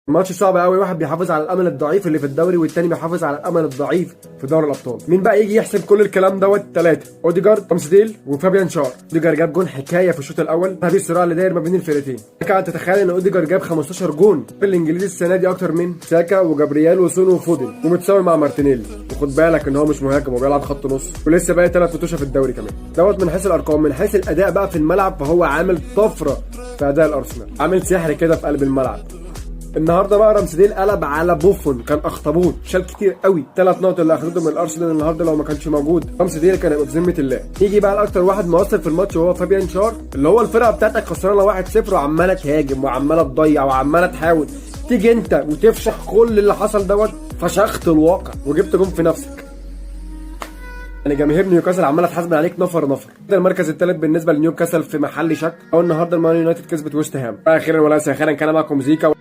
الماتش صعب قوي، واحد بيحافظ على الامل الضعيف اللي في الدوري والتاني بيحافظ على الامل الضعيف في دوري الابطال. مين بقى يجي يحسب كل الكلام دوت؟ ثلاثه: اوديجارد، رامسديل، وفابيان شار. اوديجارد جاب جون حكايه في الشوط الاول، هذه الصراع اللي داير ما بين الفرقتين. لك ان تتخيل ان اوديجارد جاب 15 جون في الانجليزي السنه دي، اكتر من ساكا وجابرييل وسون وفودن، ومتساوي مع مارتينيلي. وخد بالك ان هو مش مهاجم، هو بيلعب خط نص، ولسه باقي 3 ماتشات في الدوري كمان دوت. من حيث الارقام، من حيث الاداء بقى في الملعب، فهو عامل طفره في اداء الارسنال، عامل سحر كده في قلب الملعب. النهارده بقى رامسديل قلب على بوفون، كان اخطبوط، شال كتير قوي. 3 نقط اللي اخدتهم من الارسنال النهارده لو ما كانش موجود رامسديل كان هيبقى بذمه الله. يجي بقى لاكتر واحد مؤثر في الماتش وهو فابيان شار، اللي هو الفرقه بتاعتك خسرانه 1-0 وعماله تهاجم وعماله تضيع وعماله تحاول، تيجي انت وتفشخ كل اللي حصل دوت. فشخت الواقع وجبت جون في نفسك. يعني جماهير نيوكاسل عماله تحاسب عليك نفر نفر. ده المركز الثالث بالنسبه لنيوكاسل في محل شك. او النهارده المان يونايتد كسبت ويست هام. اخيرا وليس اخيرا كان معكم زيكا.